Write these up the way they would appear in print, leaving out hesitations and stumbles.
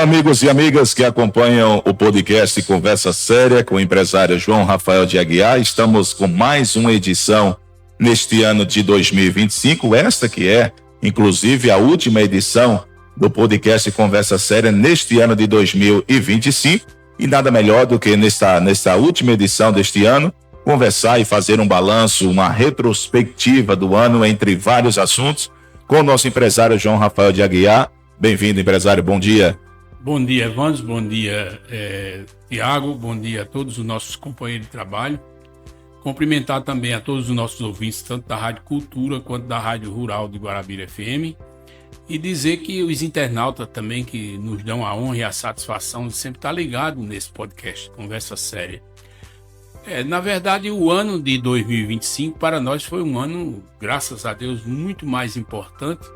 Olá, amigos e amigas que acompanham o podcast Conversa Séria com o empresário João Rafael de Aguiar. Estamos com mais uma edição neste ano de 2025, esta que é, inclusive, a última edição do podcast Conversa Séria neste ano de 2025. E nada melhor do que nesta última edição deste ano, conversar e fazer um balanço, uma retrospectiva do ano entre vários assuntos com o nosso empresário João Rafael de Aguiar. Bem-vindo, empresário, bom dia. Bom dia, Evandro, bom dia, Tiago, bom dia a todos os nossos companheiros de trabalho. Cumprimentar também a todos os nossos ouvintes, tanto da Rádio Cultura quanto da Rádio Rural de Guarabira FM. E dizer que os internautas também que nos dão a honra e a satisfação de sempre estar ligado nesse podcast, Conversa Séria. Na verdade, o ano de 2025 para nós foi um ano, graças a Deus, muito mais importante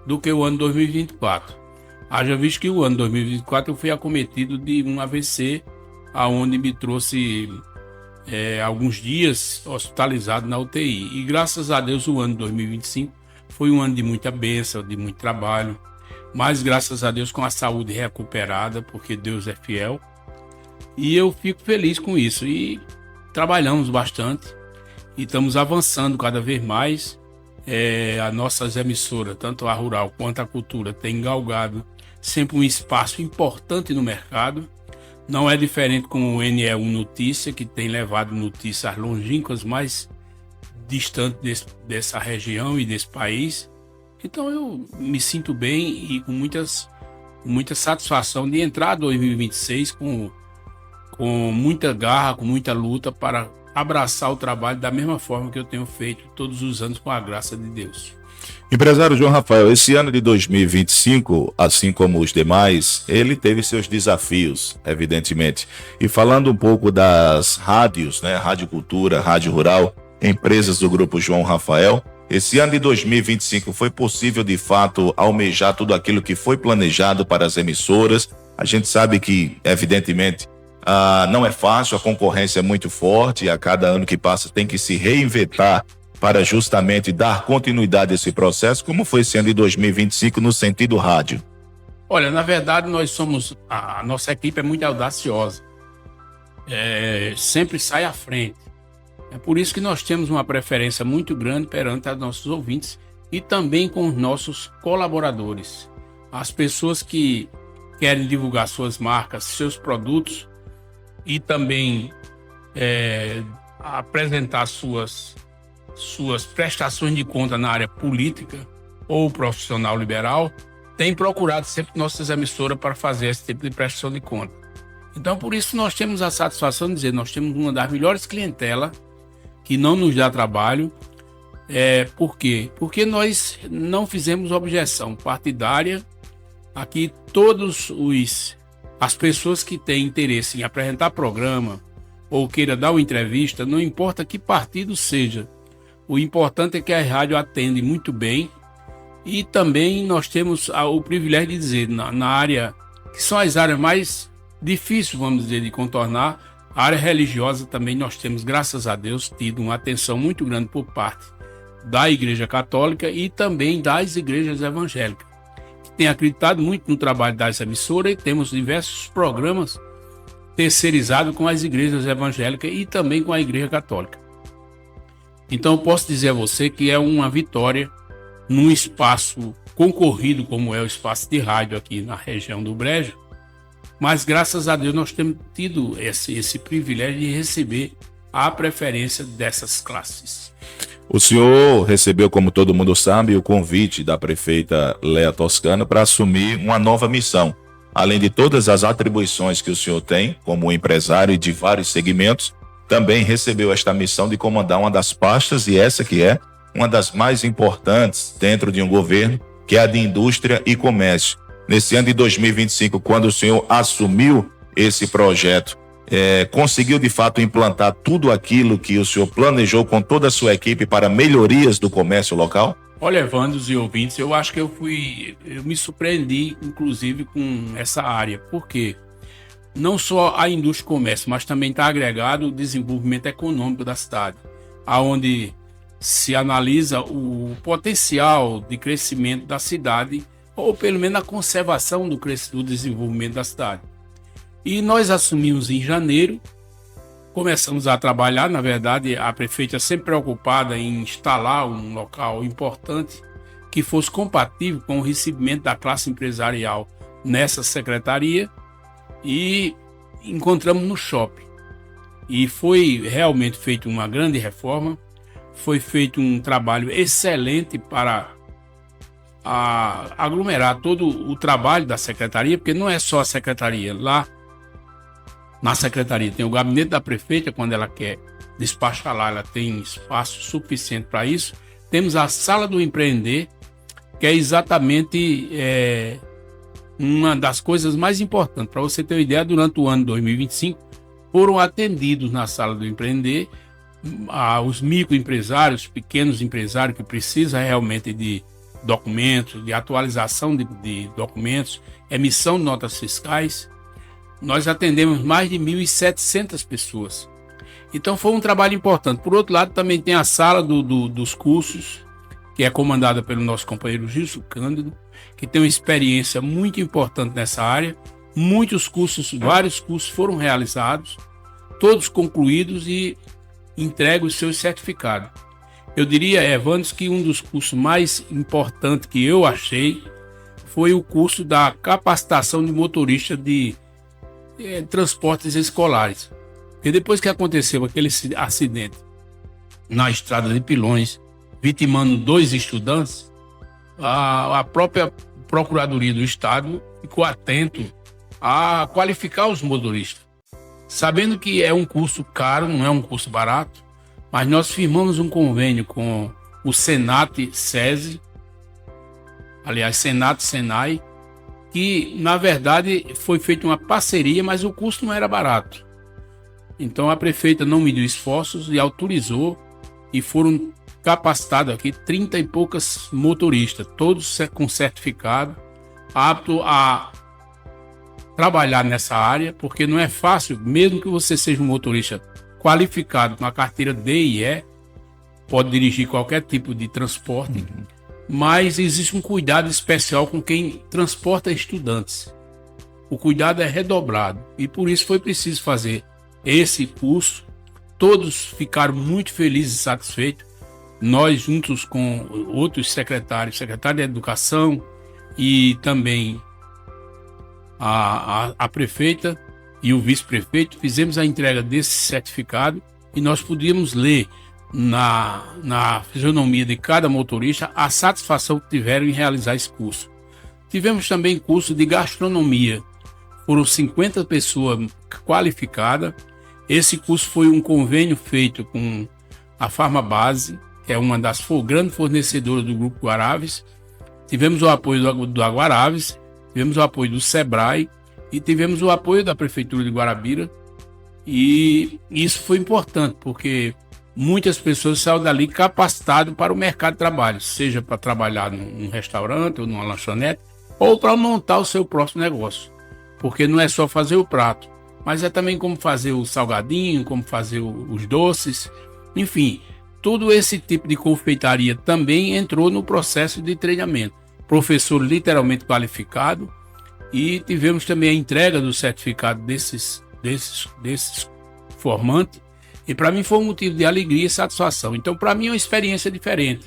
do que o ano 2024. Haja visto que o ano 2024 eu fui acometido de um AVC, aonde me trouxe alguns dias hospitalizado na UTI. E graças a Deus o ano 2025 foi um ano de muita bênção, de muito trabalho, mas graças a Deus com a saúde recuperada, porque Deus é fiel. E eu fico feliz com isso. E trabalhamos bastante e estamos avançando cada vez mais. As nossas emissoras, tanto a Rural quanto a Cultura, têm galgado sempre um espaço importante no mercado. Não é diferente com o NE1 Notícia, que tem levado notícias longínquas mais distantes dessa região e desse país. Então eu me sinto bem e com muita satisfação de entrar 2026 com muita garra, com muita luta para abraçar o trabalho da mesma forma que eu tenho feito todos os anos com a graça de Deus. Empresário João Rafael, esse ano de 2025, assim como os demais, ele teve seus desafios, evidentemente. E falando um pouco das rádios, né, Rádio Cultura, Rádio Rural, empresas do Grupo João Rafael, esse ano de 2025 foi possível, de fato, almejar tudo aquilo que foi planejado para as emissoras? A gente sabe que, evidentemente, não é fácil, a concorrência é muito forte e a cada ano que passa tem que se reinventar para justamente dar continuidade a esse processo. Como foi esse ano de 2025 no sentido rádio? Olha, na verdade a nossa equipe é muito audaciosa, sempre sai à frente. É por isso que nós temos uma preferência muito grande perante os nossos ouvintes e também com os nossos colaboradores. As pessoas que querem divulgar suas marcas, seus produtos e também apresentar suas prestações de conta na área política ou profissional liberal, têm procurado sempre nossas emissoras para fazer esse tipo de prestação de conta. Então, por isso, nós temos a satisfação de dizer, nós temos uma das melhores clientelas que não nos dá trabalho. Por quê? Porque nós não fizemos objeção partidária. Aqui, as pessoas que têm interesse em apresentar programa ou queira dar uma entrevista, não importa que partido seja, o importante é que a rádio atende muito bem. E também nós temos o privilégio de dizer, na área, que são as áreas mais difíceis, vamos dizer, de contornar, a área religiosa também nós temos, graças a Deus, tido uma atenção muito grande por parte da Igreja Católica e também das igrejas evangélicas, que têm acreditado muito no trabalho das emissoras, e temos diversos programas terceirizados com as igrejas evangélicas e também com a Igreja Católica. Então eu posso dizer a você que é uma vitória num espaço concorrido como é o espaço de rádio aqui na região do Brejo, mas graças a Deus nós temos tido esse privilégio de receber a preferência dessas classes. O senhor recebeu, como todo mundo sabe, o convite da prefeita Léa Toscano para assumir uma nova missão. Além de todas as atribuições que o senhor tem como empresário e de vários segmentos, também recebeu esta missão de comandar uma das pastas, e essa que é uma das mais importantes dentro de um governo, que é a de indústria e comércio. Nesse ano de 2025, quando o senhor assumiu esse projeto, conseguiu de fato implantar tudo aquilo que o senhor planejou com toda a sua equipe para melhorias do comércio local? Olha, Evandro e ouvintes, eu acho que eu me surpreendi, inclusive, com essa área. Por quê? Não só a indústria e comércio, mas também está agregado o desenvolvimento econômico da cidade, aonde se analisa o potencial de crescimento da cidade ou pelo menos a conservação do desenvolvimento da cidade. E nós assumimos em janeiro, começamos a trabalhar. Na verdade, a prefeita sempre preocupada em instalar um local importante que fosse compatível com o recebimento da classe empresarial nessa secretaria, e encontramos no shopping. E foi realmente feita uma grande reforma, foi feito um trabalho excelente para aglomerar todo o trabalho da secretaria, porque não é só a secretaria. Lá na secretaria tem o gabinete da prefeita, quando ela quer despachar lá, ela tem espaço suficiente para isso. Temos a sala do empreender, que é exatamente uma das coisas mais importantes. Para você ter uma ideia, durante o ano 2025, foram atendidos na sala do empreender os microempresários, pequenos empresários que precisam realmente de documentos, de atualização de documentos, emissão de notas fiscais. Nós atendemos mais de 1.700 pessoas. Então foi um trabalho importante. Por outro lado, também tem a sala dos cursos, que é comandada pelo nosso companheiro Gilson Cândido, que tem uma experiência muito importante nessa área. Muitos cursos, vários cursos foram realizados, todos concluídos e entregue os seus certificados. Eu diria, Evandro, que um dos cursos mais importantes que eu achei foi o curso da capacitação de motorista de transportes escolares. Porque depois que aconteceu aquele acidente na estrada de Pilões, vitimando 2 estudantes, a própria Procuradoria do Estado ficou atento a qualificar os motoristas. Sabendo que é um curso caro, não é um curso barato, mas nós firmamos um convênio com o Senat-SESI, aliás, Senat-Senai, que na verdade foi feita uma parceria, mas o custo não era barato. Então a prefeita não mediu esforços e autorizou, e foram capacitados aqui 30 e poucas motoristas, todos com certificado, apto a trabalhar nessa área, porque não é fácil, mesmo que você seja um motorista qualificado com a carteira D e E, pode dirigir qualquer tipo de transporte, mas existe um cuidado especial com quem transporta estudantes. O cuidado é redobrado, e por isso foi preciso fazer esse curso. Todos ficaram muito felizes e satisfeitos. Nós, juntos com outros secretário da Educação e também a prefeita e o vice-prefeito, fizemos a entrega desse certificado, e nós podíamos ler na fisionomia de cada motorista a satisfação que tiveram em realizar esse curso. Tivemos também curso de gastronomia. Foram 50 pessoas qualificadas. Esse curso foi um convênio feito com a Farmabase, que é uma das grandes fornecedoras do Grupo Guaraves. Tivemos o apoio do Guaraves, tivemos o apoio do Sebrae e tivemos o apoio da Prefeitura de Guarabira. E isso foi importante, porque muitas pessoas saíram dali capacitadas para o mercado de trabalho, seja para trabalhar num restaurante ou numa lanchonete, ou para montar o seu próprio negócio. Porque não é só fazer o prato, mas é também como fazer o salgadinho, como fazer os doces, enfim, todo esse tipo de confeitaria também entrou no processo de treinamento. Professor literalmente qualificado, e tivemos também a entrega do certificado desses formantes, e para mim foi um motivo de alegria e satisfação. Então, para mim é uma experiência diferente,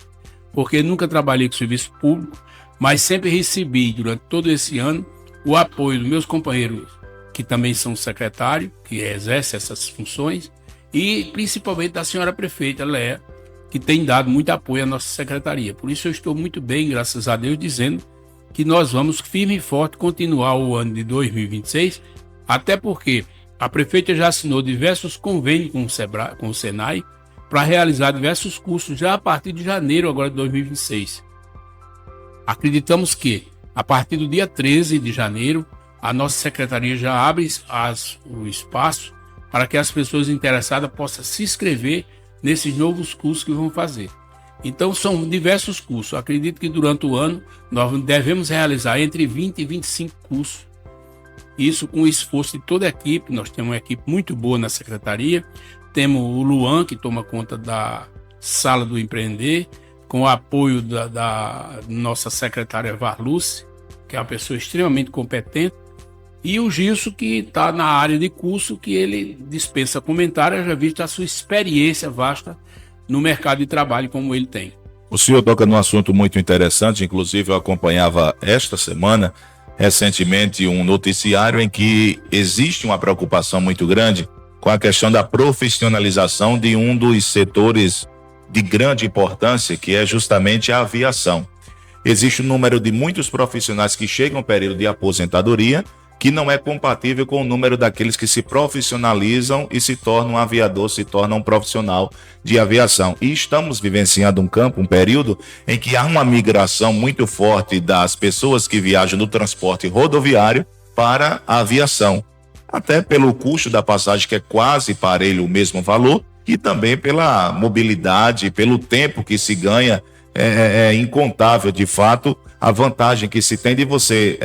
porque nunca trabalhei com serviço público, mas sempre recebi, durante todo esse ano, o apoio dos meus companheiros, que também são secretários, que exercem essas funções, e principalmente da senhora prefeita Léa, que tem dado muito apoio à nossa secretaria. Por isso eu estou muito bem, graças a Deus, dizendo que nós vamos firme e forte continuar o ano de 2026, até porque a prefeita já assinou diversos convênios com o Senai para realizar diversos cursos já a partir de janeiro agora de 2026. Acreditamos que a partir do dia 13 de janeiro a nossa secretaria já abre o espaço para que as pessoas interessadas possam se inscrever nesses novos cursos que vão fazer. Então são diversos cursos. Acredito que durante o ano nós devemos realizar entre 20 e 25 cursos. Isso com o esforço de toda a equipe. Nós temos uma equipe muito boa na secretaria. Temos o Luan, que toma conta da sala do empreender, com o apoio da nossa secretária Varluce, que é uma pessoa extremamente competente, e o Gilson, que está na área de curso, que ele dispensa comentários, já visto a sua experiência vasta no mercado de trabalho como ele tem. O senhor toca num assunto muito interessante, inclusive eu acompanhava esta semana, recentemente, um noticiário em que existe uma preocupação muito grande com a questão da profissionalização de um dos setores de grande importância, que é justamente a aviação. Existe um número de muitos profissionais que chegam ao período de aposentadoria, que não é compatível com o número daqueles que se profissionalizam e se tornam um aviador, se tornam um profissional de aviação. E estamos vivenciando um período em que há uma migração muito forte das pessoas que viajam no transporte rodoviário para a aviação. Até pelo custo da passagem, que é quase parelho o mesmo valor, e também pela mobilidade, pelo tempo que se ganha, é incontável de fato a vantagem que se tem de você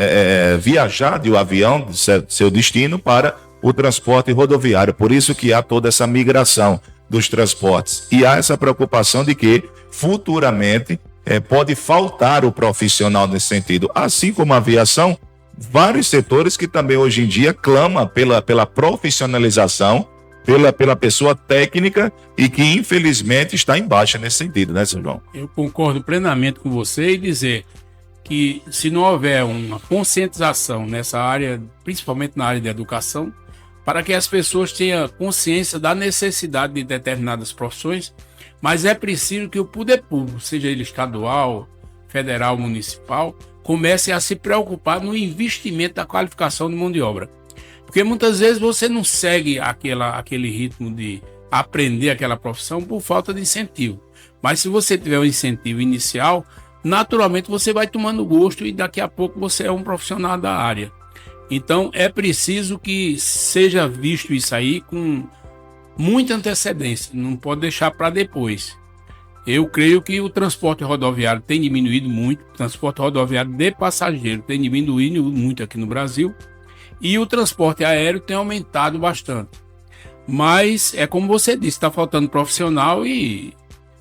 viajar de um avião, de seu destino, para o transporte rodoviário. Por isso que há toda essa migração dos transportes. E há essa preocupação de que futuramente pode faltar o profissional nesse sentido. Assim como a aviação, vários setores que também hoje em dia clamam pela profissionalização, pela pessoa técnica e que infelizmente está em baixa nesse sentido, né, São João? Eu concordo plenamente com você e dizer que se não houver uma conscientização nessa área, principalmente na área de educação, para que as pessoas tenham consciência da necessidade de determinadas profissões, mas é preciso que o poder público, seja ele estadual, federal, municipal, comece a se preocupar no investimento da qualificação de mão de obra. Porque muitas vezes você não segue aquele ritmo de aprender aquela profissão por falta de incentivo. Mas se você tiver um incentivo inicial, naturalmente você vai tomando gosto e daqui a pouco você é um profissional da área. Então é preciso que seja visto isso aí com muita antecedência, não pode deixar para depois. Eu creio que o transporte rodoviário tem diminuído muito, o transporte rodoviário de passageiro tem diminuído muito aqui no Brasil e o transporte aéreo tem aumentado bastante. Mas é como você disse, está faltando profissional e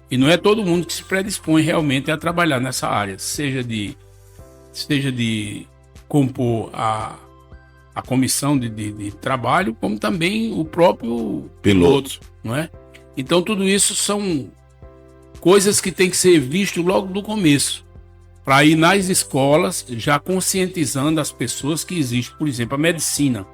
não é todo mundo que se predispõe realmente a trabalhar nessa área, seja de compor a comissão de trabalho, como também o próprio piloto, não é? Então tudo isso são coisas que tem que ser visto logo do começo, para ir nas escolas já conscientizando as pessoas que existe, por exemplo, a medicina.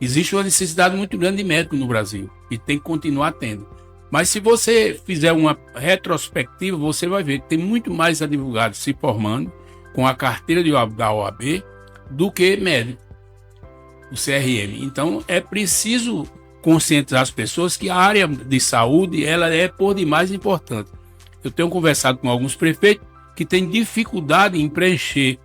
Existe uma necessidade muito grande de médico no Brasil e tem que continuar tendo. Mas se você fizer uma retrospectiva, você vai ver que tem muito mais advogados se formando com a carteira da OAB do que médico, o CRM. Então é preciso conscientizar as pessoas que a área de saúde ela é por demais importante. Eu tenho conversado com alguns prefeitos que têm dificuldade em preencher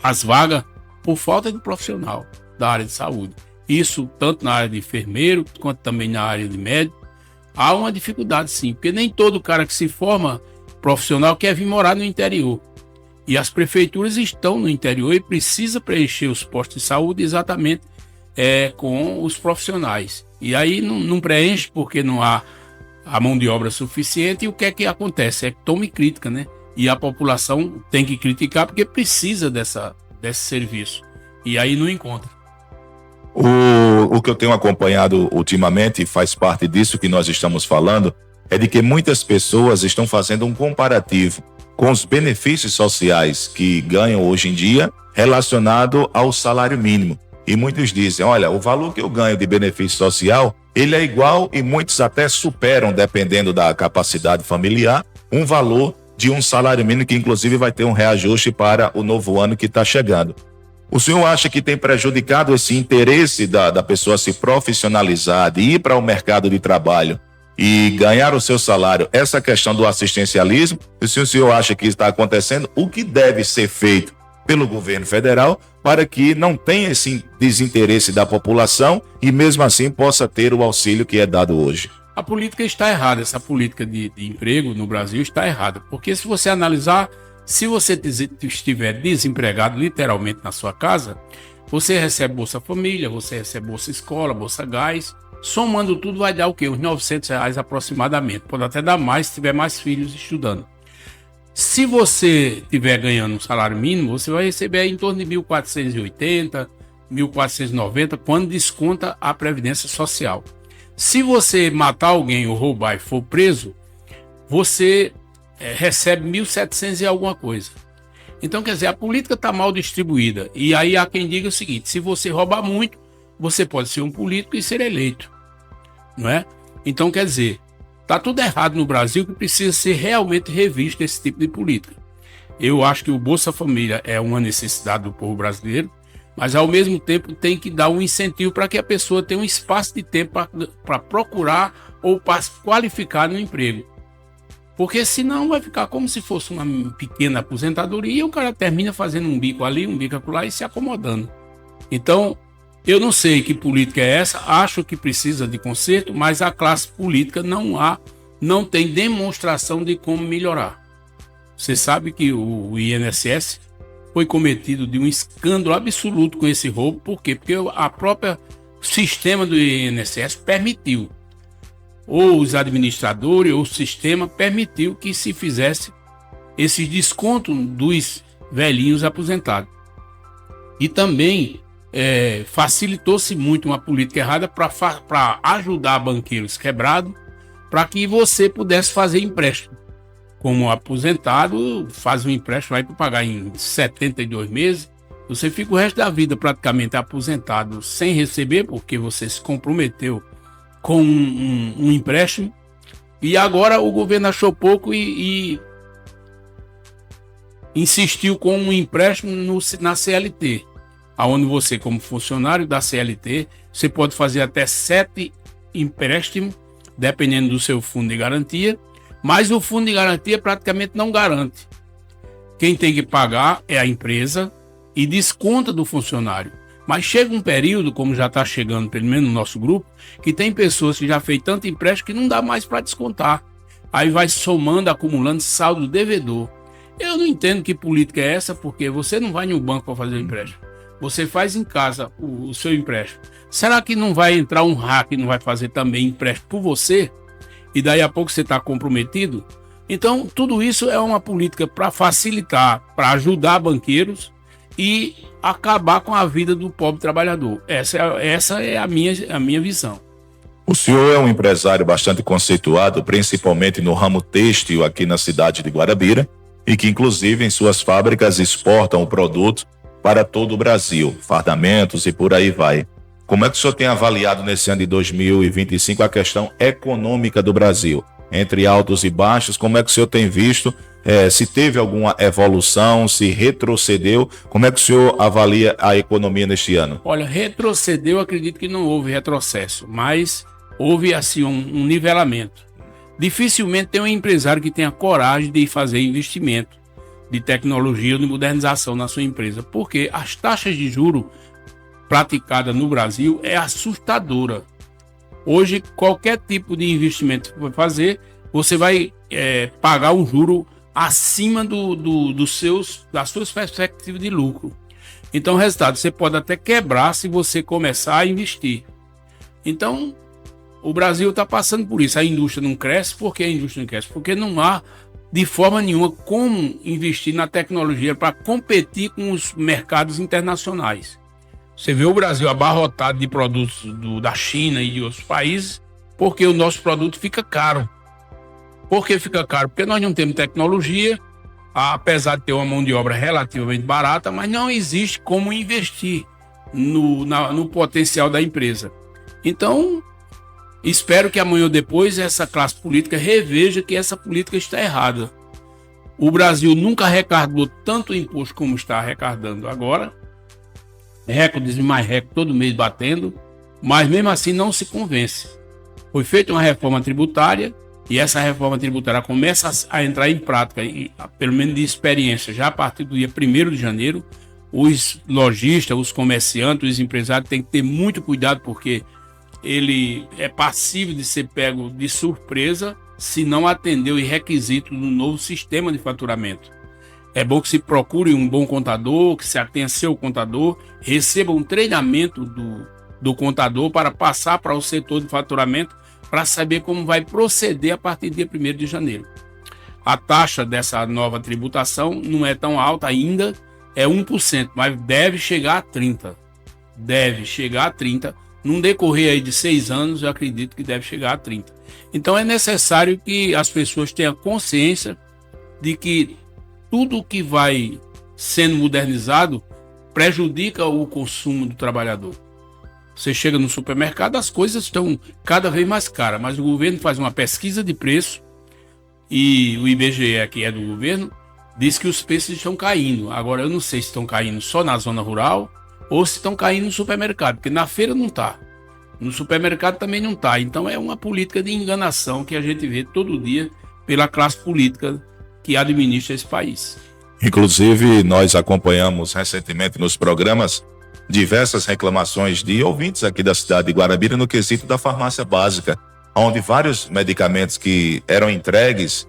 as vagas por falta de profissional da área de saúde. Isso tanto na área de enfermeiro quanto também na área de médico. Há uma dificuldade sim, porque nem todo cara que se forma profissional quer vir morar no interior. E as prefeituras estão no interior e precisa preencher os postos de saúde exatamente com os profissionais. E aí não preenche porque não há a mão de obra suficiente. E o que é que acontece? É que tome crítica, né? E a população tem que criticar porque precisa desse serviço. E aí não encontra. O que eu tenho acompanhado ultimamente, faz parte disso que nós estamos falando, é de que muitas pessoas estão fazendo um comparativo com os benefícios sociais que ganham hoje em dia relacionado ao salário mínimo. E muitos dizem, olha, o valor que eu ganho de benefício social, ele é igual e muitos até superam, dependendo da capacidade familiar, um valor de um salário mínimo que inclusive vai ter um reajuste para o novo ano que está chegando. O senhor acha que tem prejudicado esse interesse da pessoa se profissionalizar, de ir para o mercado de trabalho e ganhar o seu salário, essa questão do assistencialismo? E se o senhor acha que está acontecendo, o que deve ser feito pelo governo federal para que não tenha esse desinteresse da população e mesmo assim possa ter o auxílio que é dado hoje? A política está errada, essa política de emprego no Brasil está errada, porque se você analisar, se você estiver desempregado literalmente na sua casa, você recebe Bolsa Família, você recebe Bolsa Escola, Bolsa Gás, somando tudo vai dar o quê? Uns R$900 aproximadamente, pode até dar mais se tiver mais filhos estudando. Se você estiver ganhando um salário mínimo, você vai receber em torno de 1.480, 1.490, quando desconta a Previdência Social. Se você matar alguém ou roubar e for preso, você recebe 1.700 e alguma coisa. Então, quer dizer, a política está mal distribuída. E aí há quem diga o seguinte: se você roubar muito, você pode ser um político e ser eleito, não é? Então, quer dizer, está tudo errado no Brasil, que precisa ser realmente revisto esse tipo de política. Eu acho que o Bolsa Família é uma necessidade do povo brasileiro, mas ao mesmo tempo tem que dar um incentivo para que a pessoa tenha um espaço de tempo para procurar ou para se qualificar no emprego. Porque senão vai ficar como se fosse uma pequena aposentadoria e o cara termina fazendo um bico ali, um bico acolá e se acomodando. Então, eu não sei que política é essa, acho que precisa de conserto, mas a classe política não tem demonstração de como melhorar. Você sabe que o INSS foi cometido de um escândalo absoluto com esse roubo. Por quê? Porque a própria sistema do INSS permitiu, ou os administradores, ou o sistema permitiu que se fizesse esse desconto dos velhinhos aposentados. E também facilitou-se muito uma política errada para ajudar banqueiros quebrados, para que você pudesse fazer empréstimo. Como aposentado, faz um empréstimo aí para pagar em 72 meses, você fica o resto da vida praticamente aposentado sem receber, porque você se comprometeu com um empréstimo, e agora o governo achou pouco e insistiu com um empréstimo na CLT, onde você, como funcionário da CLT, você pode fazer até 7 empréstimos, dependendo do seu fundo de garantia, mas o fundo de garantia praticamente não garante. Quem tem que pagar é a empresa e desconta do funcionário. Mas chega um período, como já está chegando, pelo menos no nosso grupo, que tem pessoas que já fez tanto empréstimo que não dá mais para descontar. Aí vai somando, acumulando saldo devedor. Eu não entendo que política é essa, porque você não vai no banco para fazer o empréstimo. Você faz em casa o seu empréstimo. Será que não vai entrar um hacker e não vai fazer também empréstimo por você? E daí a pouco você está comprometido? Então, tudo isso é uma política para facilitar, para ajudar banqueiros e acabar com a vida do pobre trabalhador. Essa é a minha visão. O senhor é um empresário bastante conceituado, principalmente no ramo têxtil aqui na cidade de Guarabira, e que inclusive em suas fábricas exportam o produto para todo o Brasil, fardamentos e por aí vai. Como é que o senhor tem avaliado nesse ano de 2025 a questão econômica do Brasil? Entre altos e baixos, como é que o senhor tem visto? Se teve alguma evolução, se retrocedeu, como é que o senhor avalia a economia neste ano? Olha, retrocedeu, acredito que não houve retrocesso, mas houve assim um nivelamento. Dificilmente tem um empresário que tenha coragem de fazer investimento de tecnologia ou de modernização na sua empresa, porque as taxas de juros praticadas no Brasil é assustadora. Hoje, qualquer tipo de investimento que você fazer, você vai pagar um juro acima das suas perspectivas de lucro. Então, resultado, você pode até quebrar se você começar a investir. Então, o Brasil está passando por isso. A indústria não cresce. Por que a indústria não cresce? Porque não há, de forma nenhuma, como investir na tecnologia para competir com os mercados internacionais. Você vê o Brasil abarrotado de produtos da China e de outros países, porque o nosso produto fica caro. Por que fica caro? Porque nós não temos tecnologia, apesar de ter uma mão de obra relativamente barata, mas não existe como investir no potencial da empresa. Então, espero que amanhã ou depois essa classe política reveja que essa política está errada. O Brasil nunca arrecadou tanto imposto como está arrecadando agora. Recordes e mais recordes todo mês batendo, mas mesmo assim não se convence. Foi feita uma reforma tributária e essa reforma tributária começa a entrar em prática, pelo menos de experiência, já a partir do dia 1º de janeiro. Os lojistas, os comerciantes, os empresários têm que ter muito cuidado, porque ele é passível de ser pego de surpresa se não atender os requisitos do novo sistema de faturamento. É bom que se procure um bom contador, que se atenha seu contador, receba um treinamento do contador para passar para o setor de faturamento, para saber como vai proceder a partir do dia 1º de janeiro. a taxa dessa nova tributação não é tão alta ainda, é 1%, mas deve chegar a 30%. Deve chegar a 30%. Num decorrer aí de 6 anos, eu acredito que deve chegar a 30%. Então é necessário que as pessoas tenham consciência de que tudo que vai sendo modernizado prejudica o consumo do trabalhador. Você chega no supermercado, as coisas estão cada vez mais caras, mas o governo faz uma pesquisa de preço e o IBGE, que é do governo, diz que os preços estão caindo. Agora, eu não sei se estão caindo só na zona rural ou se estão caindo no supermercado, porque na feira não está. No supermercado também não está. Então é uma política de enganação que a gente vê todo dia pela classe política que administra esse país. Inclusive, nós acompanhamos recentemente nos programas diversas reclamações de ouvintes aqui da cidade de Guarabira no quesito da farmácia básica, onde vários medicamentos que eram entregues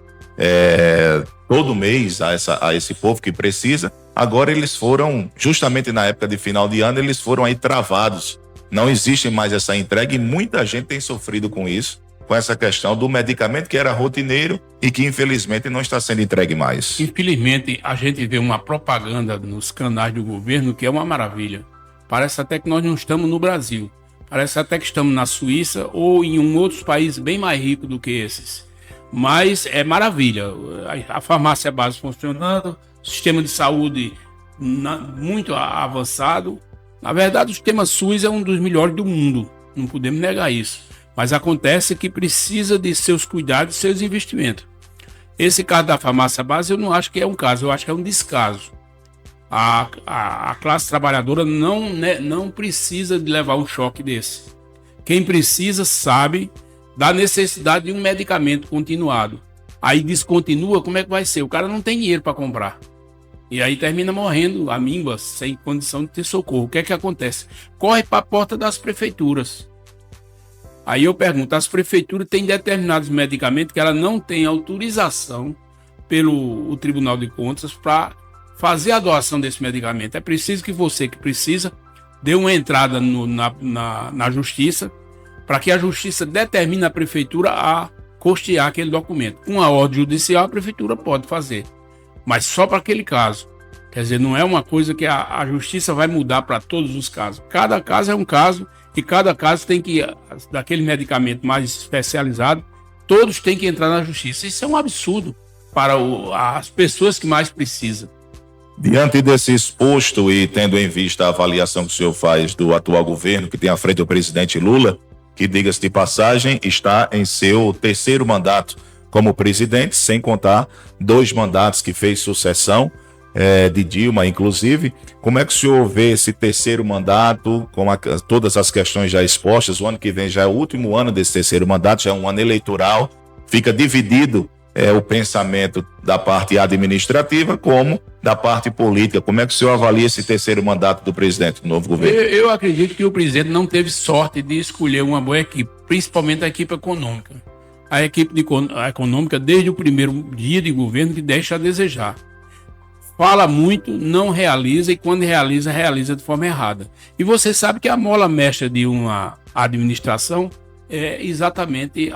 todo mês a esse povo que precisa, agora eles foram, justamente na época de final de ano, eles foram aí travados. Não existe mais essa entrega e muita gente tem sofrido com isso, com essa questão do medicamento que era rotineiro e que infelizmente não está sendo entregue mais. Infelizmente, a gente vê uma propaganda nos canais do governo que é uma maravilha. Parece até que nós não estamos no Brasil. Parece até que estamos na Suíça ou em outros países bem mais ricos do que esses. Mas é maravilha. A farmácia básica funcionando, o sistema de saúde muito avançado. Na verdade, o sistema SUS é um dos melhores do mundo. Não podemos negar isso. Mas acontece que precisa de seus cuidados e seus investimentos. Esse caso da farmácia básica eu não acho que é um caso, eu acho que é um descaso. A classe trabalhadora não precisa de levar um choque desse. Quem precisa sabe da necessidade de um medicamento continuado. Aí descontinua, como é que vai ser? O cara não tem dinheiro para comprar. E aí termina morrendo, amíngua, sem condição de ter socorro. O que é que acontece? Corre para a porta das prefeituras. Aí eu pergunto, as prefeituras têm determinados medicamentos que ela não tem autorização pelo Tribunal de Contas para fazer a doação desse medicamento. É preciso que você que precisa dê uma entrada na justiça para que a justiça determine a prefeitura a custear aquele documento. Com a ordem judicial, a prefeitura pode fazer, mas só para aquele caso. Quer dizer, não é uma coisa que a justiça vai mudar para todos os casos. Cada caso é um caso e cada caso tem que, daquele medicamento mais especializado, todos têm que entrar na justiça. Isso é um absurdo para as pessoas que mais precisam. Diante desse exposto e tendo em vista a avaliação que o senhor faz do atual governo, que tem à frente o presidente Lula, que, diga-se de passagem, está em seu 3º mandato como presidente, sem contar 2 mandatos que fez sucessão, de Dilma, inclusive. Como é que o senhor vê esse 3º mandato, com todas as questões já expostas? O ano que vem já é o último ano desse 3º mandato, já é um ano eleitoral, fica dividido o pensamento da parte administrativa como da parte política. Como é que o senhor avalia esse 3º mandato do presidente do novo governo? Eu acredito que o presidente não teve sorte de escolher uma boa equipe, principalmente a equipe econômica. A equipe econômica, desde o primeiro dia de governo, que deixa a desejar. Fala muito, não realiza, e quando realiza, realiza de forma errada. E você sabe que a mola mestra de uma administração é exatamente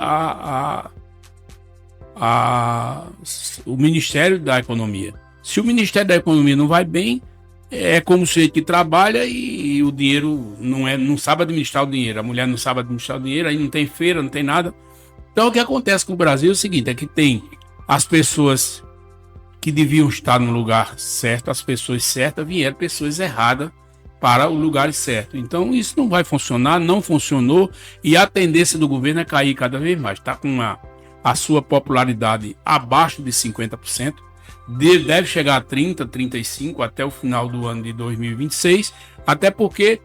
o Ministério da Economia. Se o Ministério da Economia não vai bem, é como o sujeito que trabalha e o dinheiro não sabe administrar o dinheiro. A mulher não sabe administrar o dinheiro, aí não tem feira, não tem nada. Então o que acontece com o Brasil é o seguinte, é que tem as pessoas que deviam estar no lugar certo, as pessoas certas, vieram pessoas erradas para o lugar certo. Então isso não vai funcionar, não funcionou, e a tendência do governo é cair cada vez mais. Está com a sua popularidade abaixo de 50%, deve chegar a 30%, 35% até o final do ano de 2026, até porque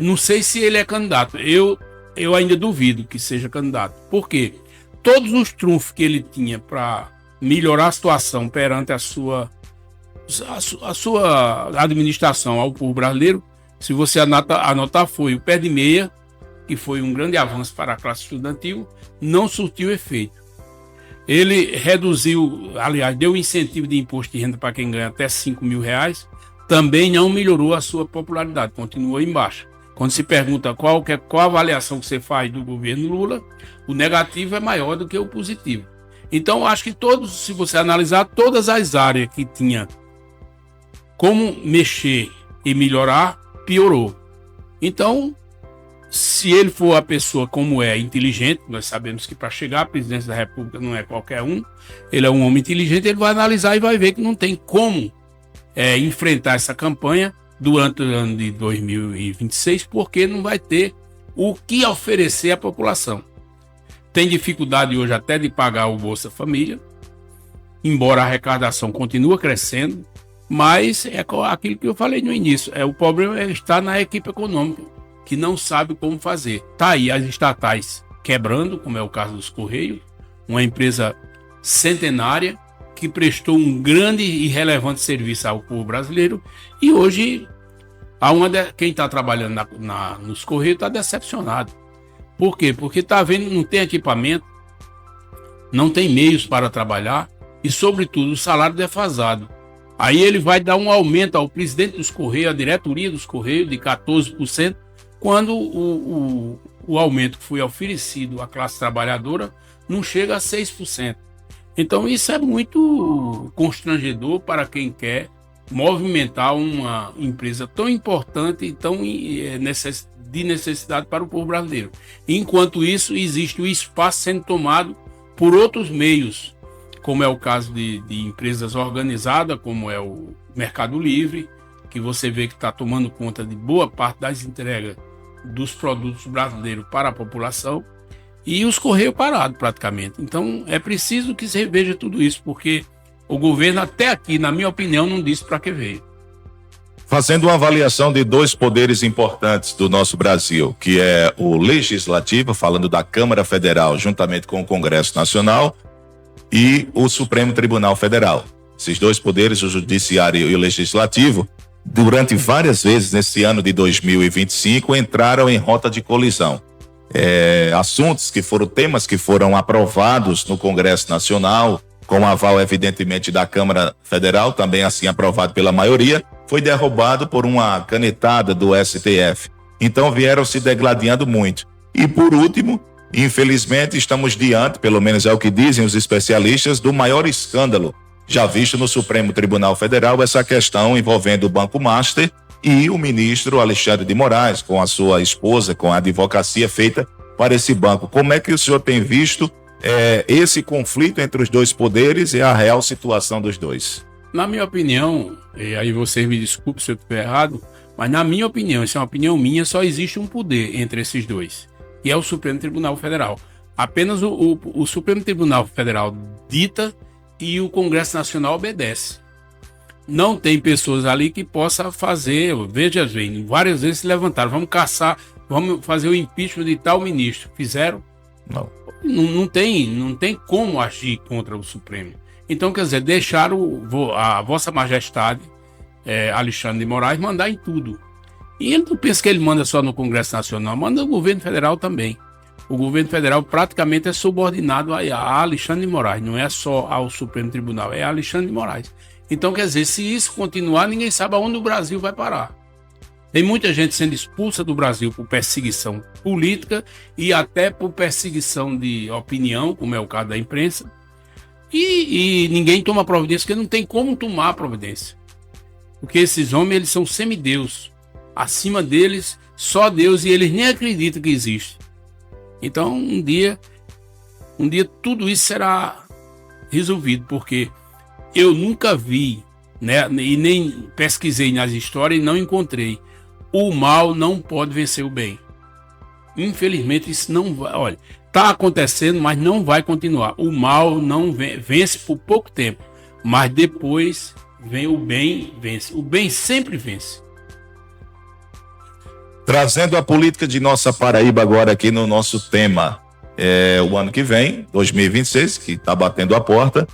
não sei se ele é candidato. Eu ainda duvido que seja candidato. Por quê? Todos os trunfos que ele tinha para melhorar a situação perante a sua administração ao povo brasileiro, se você anotar, foi o pé de meia, que foi um grande avanço para a classe estudantil, não surtiu efeito. Ele reduziu, aliás, deu incentivo de imposto de renda para quem ganha até R$5.000, também não melhorou a sua popularidade, continuou em baixa. Quando se pergunta qual a avaliação que você faz do governo Lula, o negativo é maior do que o positivo. Então, acho que se você analisar todas as áreas que tinha como mexer e melhorar, piorou. Então, se ele for a pessoa como inteligente, nós sabemos que para chegar à presidência da República não é qualquer um, ele é um homem inteligente, ele vai analisar e vai ver que não tem como enfrentar essa campanha durante o ano de 2026, porque não vai ter o que oferecer à população. Tem dificuldade hoje até de pagar o Bolsa Família, embora a arrecadação continue crescendo, mas é aquilo que eu falei no início, o problema está na equipe econômica, que não sabe como fazer. Tá aí as estatais quebrando, como é o caso dos Correios, uma empresa centenária que prestou um grande e relevante serviço ao povo brasileiro, e hoje quem está trabalhando nos Correios está decepcionado. Por quê? Porque está vendo que não tem equipamento, não tem meios para trabalhar e, sobretudo, o salário defasado. Aí ele vai dar um aumento ao presidente dos Correios, à diretoria dos Correios, de 14%, quando o aumento que foi oferecido à classe trabalhadora não chega a 6%. Então isso é muito constrangedor para quem quer movimentar uma empresa tão importante e tão de necessidade para o povo brasileiro. Enquanto isso, existe o espaço sendo tomado por outros meios, como é o caso de empresas organizadas, como é o Mercado Livre, que você vê que está tomando conta de boa parte das entregas dos produtos brasileiros para a população, e os Correios parados praticamente. Então é preciso que se reveja tudo isso, porque o governo até aqui, na minha opinião, não disse para que veio. Fazendo uma avaliação de dois poderes importantes do nosso Brasil, que é o Legislativo, falando da Câmara Federal, juntamente com o Congresso Nacional, e o Supremo Tribunal Federal. Esses dois poderes, o Judiciário e o Legislativo, durante várias vezes nesse ano de 2025, entraram em rota de colisão. Temas que foram aprovados no Congresso Nacional, com aval, evidentemente, da Câmara Federal, também assim aprovado pela maioria, foi derrubado por uma canetada do STF. Então vieram se degladiando muito. E por último, infelizmente, estamos diante, pelo menos é o que dizem os especialistas, do maior escândalo já visto no Supremo Tribunal Federal, essa questão envolvendo o Banco Master e o ministro Alexandre de Moraes, com a sua esposa, com a advocacia feita para esse banco. Como é que o senhor tem visto esse conflito entre os dois poderes e a real situação dos dois? Na minha opinião, e aí você me desculpe se eu estiver errado, mas na minha opinião, isso é uma opinião minha, só existe um poder entre esses dois, que é o Supremo Tribunal Federal. Apenas o Supremo Tribunal Federal dita e o Congresso Nacional obedece. Não tem pessoas ali que possa fazer, veja bem, várias vezes se levantaram, vamos caçar, vamos fazer o impeachment de tal ministro. Fizeram? Não. Não tem como agir contra o Supremo. Então, quer dizer, deixaram a Vossa Majestade, Alexandre de Moraes, mandar em tudo. E ele não pensa que ele manda só no Congresso Nacional, manda o governo federal também. O governo federal praticamente é subordinado a Alexandre de Moraes, não é só ao Supremo Tribunal, é a Alexandre de Moraes. Então, quer dizer, se isso continuar, ninguém sabe aonde o Brasil vai parar. Tem muita gente sendo expulsa do Brasil por perseguição política e até por perseguição de opinião, como é o caso da imprensa. E ninguém toma providência, porque não tem como tomar providência. Porque esses homens, eles são semideus. Acima deles, só Deus, e eles nem acreditam que existe. Então, um dia tudo isso será resolvido, porque eu nunca vi, né, e nem pesquisei nas histórias e não encontrei. O mal não pode vencer o bem. Infelizmente, isso não vai. Olha, está acontecendo, mas não vai continuar. O mal não vence por pouco tempo, mas depois vem o bem, vence. O bem sempre vence. Trazendo a política de nossa Paraíba agora aqui no nosso tema, o ano que vem, 2026, que está batendo a porta,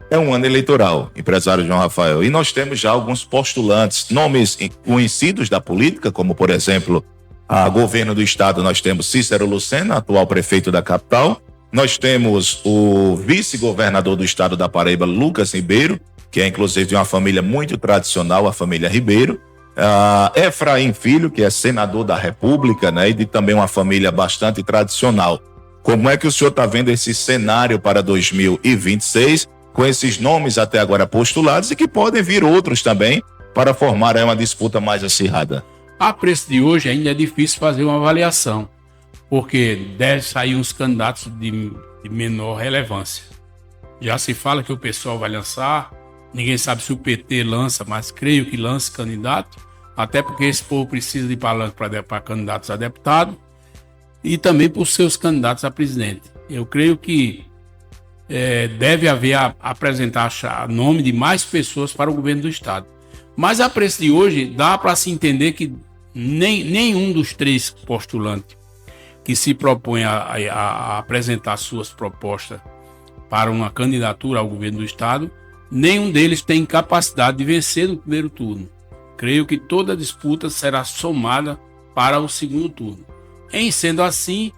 é um ano eleitoral, empresário João Rafael. E nós temos já alguns postulantes, nomes conhecidos da política, como, por exemplo, a governo do estado, nós temos Cícero Lucena, atual prefeito da capital. Nós temos o vice-governador do estado da Paraíba, Lucas Ribeiro, que é inclusive de uma família muito tradicional, a família Ribeiro. Efraim Filho, que é senador da República, né, e de também uma família bastante tradicional. Como é que o senhor está vendo esse cenário para 2026, com esses nomes até agora postulados e que podem vir outros também para formar aí uma disputa mais acirrada? A preço de hoje ainda é difícil fazer uma avaliação, porque deve sair uns candidatos de menor relevância. Já se fala que o pessoal vai lançar, ninguém sabe se o PT lança, mas creio que lance candidato, até porque esse povo precisa de palanque para candidatos a deputado e também por seus candidatos a presidente. Eu creio que deve haver apresentar nome de mais pessoas para o governo do estado. Mas a preço de hoje dá para se entender que nenhum dos três postulantes que se propõe a apresentar suas propostas para uma candidatura ao governo do estado, nenhum deles tem capacidade de vencer no primeiro turno. Creio que toda a disputa será somada para o segundo turno. Em sendo assim,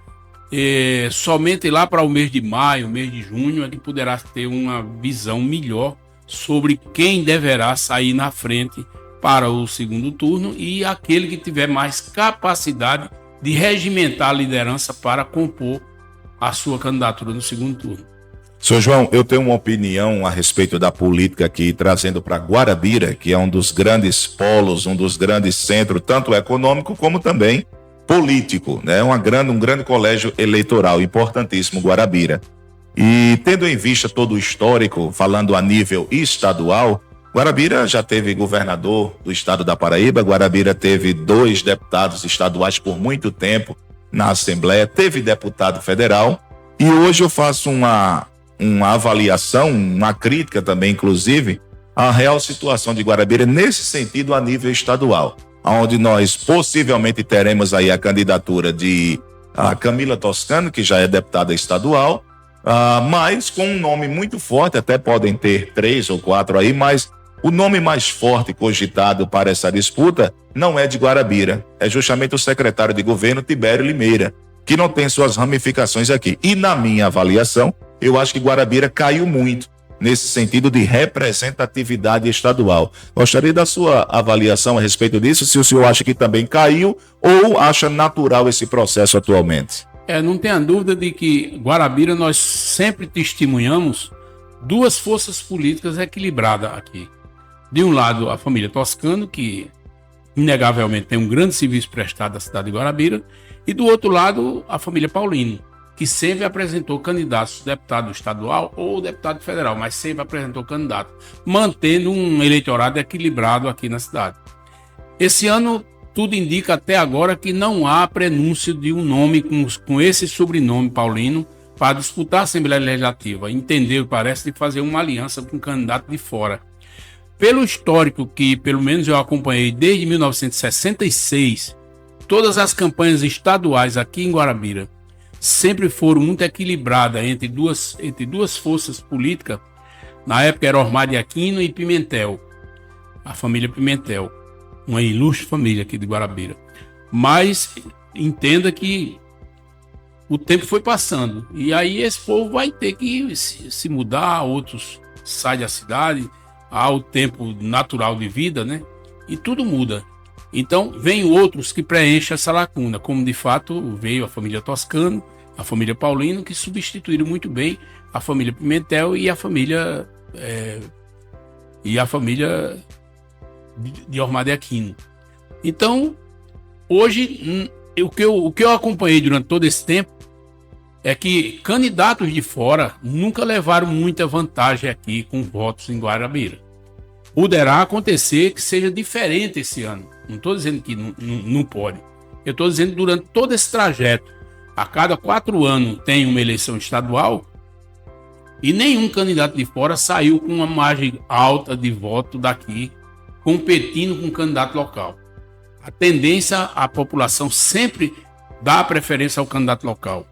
somente lá para o mês de maio, mês de junho, é que poderá ter uma visão melhor sobre quem deverá sair na frente para o segundo turno e aquele que tiver mais capacidade de regimentar a liderança para compor a sua candidatura no segundo turno. Senhor João, eu tenho uma opinião a respeito da política aqui, trazendo para Guarabira, que é um dos grandes polos, um dos grandes centros, tanto econômico como também político, né? Um grande colégio eleitoral, importantíssimo, Guarabira. E tendo em vista todo o histórico, falando a nível estadual, Guarabira já teve governador do estado da Paraíba, Guarabira teve 2 deputados estaduais por muito tempo na Assembleia, teve deputado federal, e hoje eu faço uma avaliação, uma crítica também, inclusive, à real situação de Guarabira nesse sentido a nível estadual, onde nós possivelmente teremos aí a candidatura de Camila Toscano, que já é deputada estadual, mas com um nome muito forte, até podem ter 3 ou 4 aí, mas o nome mais forte cogitado para essa disputa não é de Guarabira, é justamente o secretário de governo Tibério Limeira, que não tem suas ramificações aqui. E na minha avaliação, eu acho que Guarabira caiu muito nesse sentido de representatividade estadual. Gostaria da sua avaliação a respeito disso, se o senhor acha que também caiu ou acha natural esse processo atualmente. Não tenha dúvida de que Guarabira nós sempre testemunhamos 2 forças políticas equilibradas aqui. De um lado, a família Toscano, que inegavelmente tem um grande serviço prestado à cidade de Guarabira, e do outro lado, a família Paulino, que sempre apresentou candidatos, deputado estadual ou deputado federal, mas sempre apresentou candidato, mantendo um eleitorado equilibrado aqui na cidade. Esse ano, tudo indica até agora que não há prenúncio de um nome com esse sobrenome Paulino para disputar a Assembleia Legislativa. Entendeu, parece, de fazer uma aliança com um candidato de fora. Pelo histórico que, pelo menos, eu acompanhei desde 1966, todas as campanhas estaduais aqui em Guarabira sempre foram muito equilibradas entre duas forças políticas. Na época era Ormar de Aquino e Pimentel, a família Pimentel, uma ilustre família aqui de Guarabira. Mas entenda que o tempo foi passando e aí esse povo vai ter que se mudar, outros saem da cidade, há o tempo natural de vida, né? E tudo muda. Então, vem outros que preenchem essa lacuna, como de fato veio a família Toscano, a família Paulino, que substituíram muito bem a família Pimentel e a família de Ormar de Aquino. Então, hoje, o que eu acompanhei durante todo esse tempo é que candidatos de fora nunca levaram muita vantagem aqui com votos em Guarabira. Poderá acontecer que seja diferente esse ano. Não estou dizendo que não pode. Eu estou dizendo que durante todo esse trajeto, a cada 4 anos tem uma eleição estadual e nenhum candidato de fora saiu com uma margem alta de voto daqui, competindo com um candidato local. A tendência, a população sempre dá preferência ao candidato local,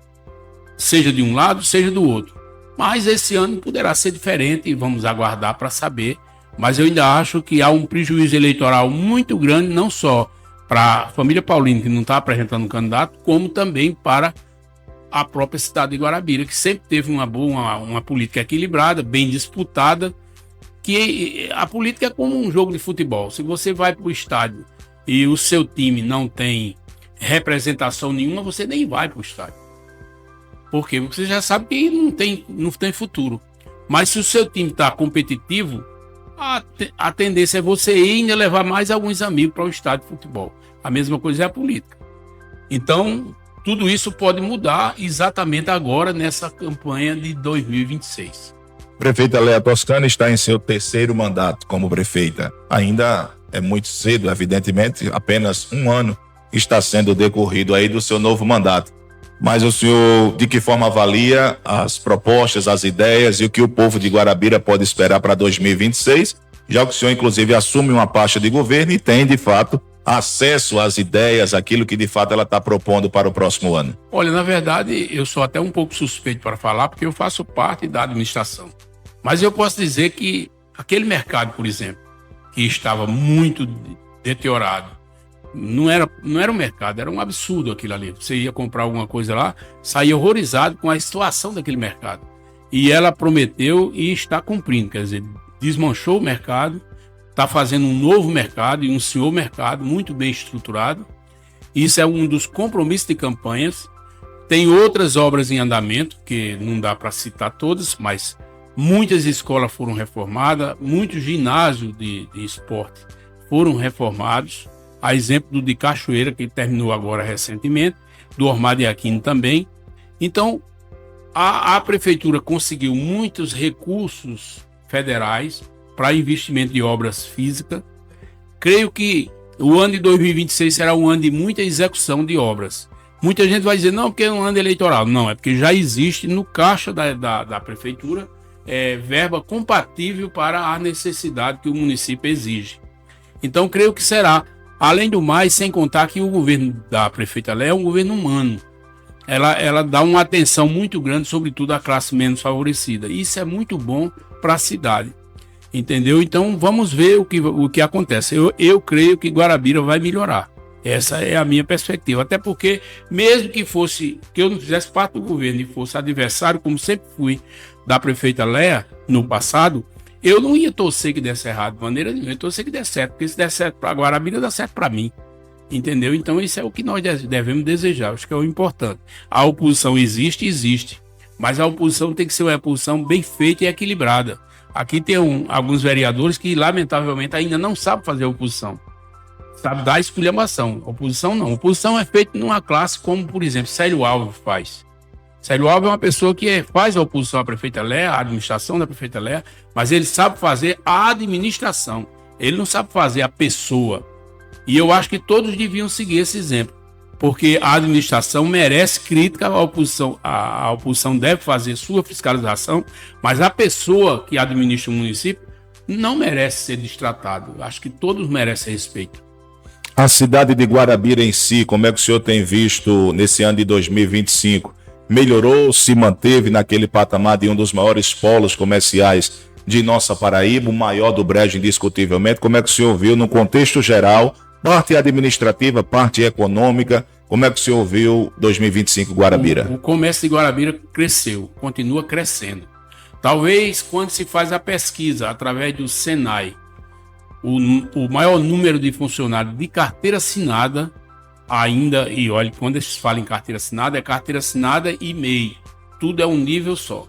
seja de um lado, seja do outro. Mas esse ano poderá ser diferente e vamos aguardar para saber. Mas eu ainda acho que há um prejuízo eleitoral muito grande, não só para a família Paulino, que não está apresentando um candidato, como também para a própria cidade de Guarabira, que sempre teve uma política equilibrada, bem disputada, que a política é como um jogo de futebol. Se você vai para o estádio e o seu time não tem representação nenhuma, você nem vai para o estádio. Por quê? Porque você já sabe que não tem futuro. Mas se o seu time está competitivo, a tendência é você ir ainda levar mais alguns amigos para o estádio de futebol. A mesma coisa é a política. Então, tudo isso pode mudar exatamente agora nessa campanha de 2026. Prefeita Léa Toscana está em seu terceiro mandato como prefeita. Ainda é muito cedo, evidentemente, apenas um ano está sendo decorrido aí do seu novo mandato. Mas o senhor, de que forma avalia as propostas, as ideias e o que o povo de Guarabira pode esperar para 2026, já que o senhor, inclusive, assume uma pasta de governo e tem, de fato, acesso às ideias, aquilo que, de fato, ela está propondo para o próximo ano? Olha, na verdade, eu sou até um pouco suspeito para falar, porque eu faço parte da administração. Mas eu posso dizer que aquele mercado, por exemplo, que estava muito deteriorado, não era um mercado, era um absurdo aquilo ali. Você ia comprar alguma coisa lá, saía horrorizado com a situação daquele mercado. E ela prometeu e está cumprindo, quer dizer, desmanchou o mercado, está fazendo um novo mercado e um senhor mercado muito bem estruturado. Isso é um dos compromissos de campanhas. Tem outras obras em andamento, que não dá para citar todas, mas muitas escolas foram reformadas, muitos ginásios de esporte foram reformados. A exemplo do de Cachoeira, que terminou agora recentemente, do Ormar de Aquino também. Então, a prefeitura conseguiu muitos recursos federais para investimento de obras físicas. Creio que o ano de 2026 será um ano de muita execução de obras. Muita gente vai dizer, não, porque é um ano eleitoral. Não, é porque já existe no caixa da prefeitura verba compatível para a necessidade que o município exige. Então, creio que será. Além do mais, sem contar que o governo da prefeita Léa é um governo humano. Ela dá uma atenção muito grande, sobretudo à classe menos favorecida. Isso é muito bom para a cidade. Entendeu? Então, vamos ver o que acontece. Eu creio que Guarabira vai melhorar. Essa é a minha perspectiva. Até porque, mesmo que eu não fizesse parte do governo e fosse adversário, como sempre fui, da prefeita Léa no passado, eu não ia torcer que desse errado de maneira nenhuma, eu ia torcer que desse certo, porque se der certo para Guarabira, dá certo para mim, entendeu? Então isso é o que nós devemos desejar, acho que é o importante. A oposição existe, mas a oposição tem que ser uma oposição bem feita e equilibrada. Aqui tem alguns vereadores que lamentavelmente ainda não sabem fazer oposição, sabe dar esculhambação. Oposição não, oposição é feita numa classe como, por exemplo, Célio Alves faz. Célio Alves é uma pessoa que faz a oposição à prefeita Léa, a administração da prefeita Léa, mas ele sabe fazer a administração. Ele não sabe fazer a pessoa. E eu acho que todos deviam seguir esse exemplo, porque a administração merece crítica, a oposição deve fazer sua fiscalização, mas a pessoa que administra o município não merece ser destratada. Eu acho que todos merecem respeito. A cidade de Guarabira em si, como é que o senhor tem visto nesse ano de 2025? Melhorou, se manteve naquele patamar de um dos maiores polos comerciais de nossa Paraíba, o maior do Brejo indiscutivelmente? Como é que o senhor viu no contexto geral, parte administrativa, parte econômica, como é que o senhor viu 2025 Guarabira? O comércio de Guarabira cresceu, continua crescendo. Talvez quando se faz a pesquisa através do Senai, o maior número de funcionários de carteira assinada ainda, e olha, quando eles falam em carteira assinada, é carteira assinada e MEI. Tudo é um nível só.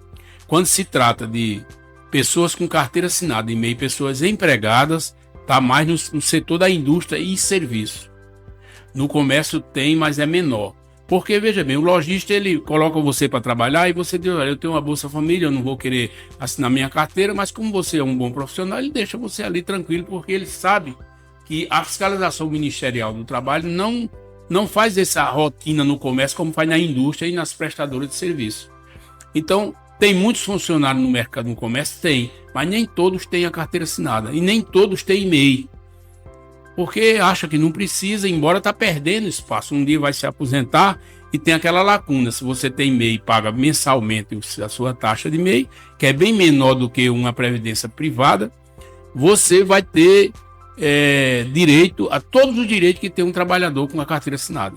Quando se trata de pessoas com carteira assinada e MEI, pessoas empregadas, está mais no setor da indústria e serviço. No comércio tem, mas é menor. Porque, veja bem, o lojista, ele coloca você para trabalhar e você diz, olha, eu tenho uma Bolsa Família, eu não vou querer assinar minha carteira, mas como você é um bom profissional, ele deixa você ali tranquilo, porque ele sabe que a fiscalização ministerial do trabalho não faz essa rotina no comércio como faz na indústria e nas prestadoras de serviço. Então, tem muitos funcionários no mercado, no comércio? Tem, mas nem todos têm a carteira assinada e nem todos têm MEI. Porque acha que não precisa, embora está perdendo espaço. Um dia vai se aposentar e tem aquela lacuna. Se você tem MEI e paga mensalmente a sua taxa de MEI, que é bem menor do que uma previdência privada, você vai ter direito a todos os direitos que tem um trabalhador com a carteira assinada.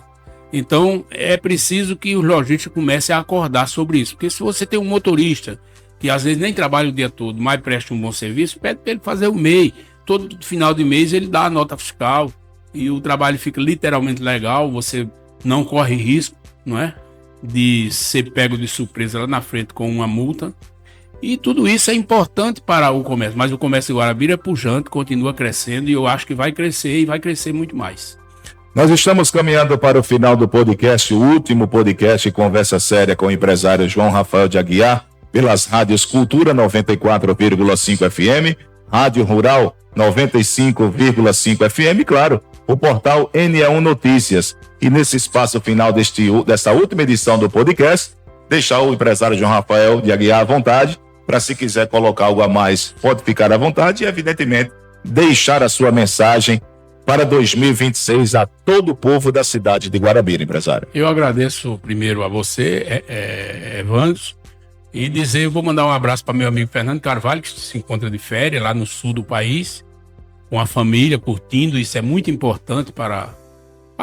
Então, é preciso que os lojistas comecem a acordar sobre isso. Porque se você tem um motorista que às vezes nem trabalha o dia todo, mas presta um bom serviço, pede para ele fazer o MEI. Todo final de mês ele dá a nota fiscal e o trabalho fica literalmente legal, você não corre risco, não é? de ser pego de surpresa lá na frente com uma multa. E tudo isso é importante para o comércio, mas o comércio de Guarabira é pujante, continua crescendo e eu acho que vai crescer e vai crescer muito mais. Nós estamos caminhando para o final do podcast, o último podcast Conversa Séria com o empresário João Rafael de Aguiar, pelas rádios Cultura 94,5 FM, Rádio Rural 95,5 FM, claro, o portal NE1 Notícias. E nesse espaço final desta última edição do podcast, deixar o empresário João Rafael de Aguiar à vontade, para se quiser colocar algo a mais, pode ficar à vontade e, evidentemente, deixar a sua mensagem para 2026 a todo o povo da cidade de Guarabira, empresário. Eu agradeço primeiro a você, Evandro, e eu vou mandar um abraço para meu amigo Fernando Carvalho, que se encontra de férias lá no sul do país, com a família, curtindo. Isso é muito importante para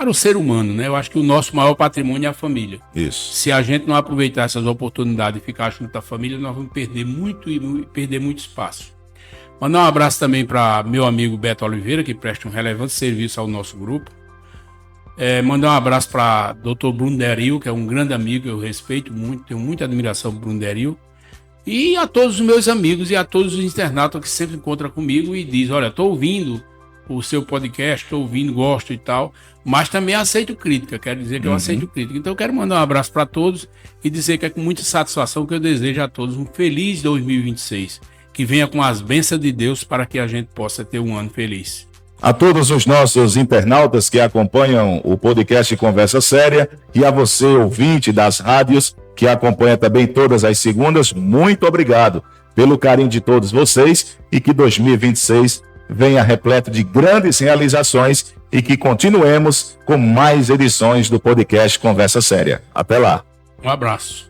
o ser humano, né? Eu acho que o nosso maior patrimônio é a família. Isso. Se a gente não aproveitar essas oportunidades e ficar junto da família, nós vamos perder muito espaço. Mandar um abraço também para meu amigo Beto Oliveira, que presta um relevante serviço ao nosso grupo. Mandar um abraço para Dr. Bruno Deril, que é um grande amigo, eu respeito muito, tenho muita admiração por Bruno Deril. E a todos os meus amigos e a todos os internautas que sempre encontram comigo e dizem: olha, estou ouvindo o seu podcast, estou ouvindo, gosto e tal, mas também aceito crítica, quero dizer que eu aceito crítica. Então eu quero mandar um abraço para todos e dizer que é com muita satisfação que eu desejo a todos um feliz 2026, que venha com as bênçãos de Deus para que a gente possa ter um ano feliz. A todos os nossos internautas que acompanham o podcast Conversa Séria e a você, ouvinte das rádios, que acompanha também todas as segundas, muito obrigado pelo carinho de todos vocês e que 2026 venha repleto de grandes realizações e que continuemos com mais edições do podcast Conversa Séria. Até lá. Um abraço.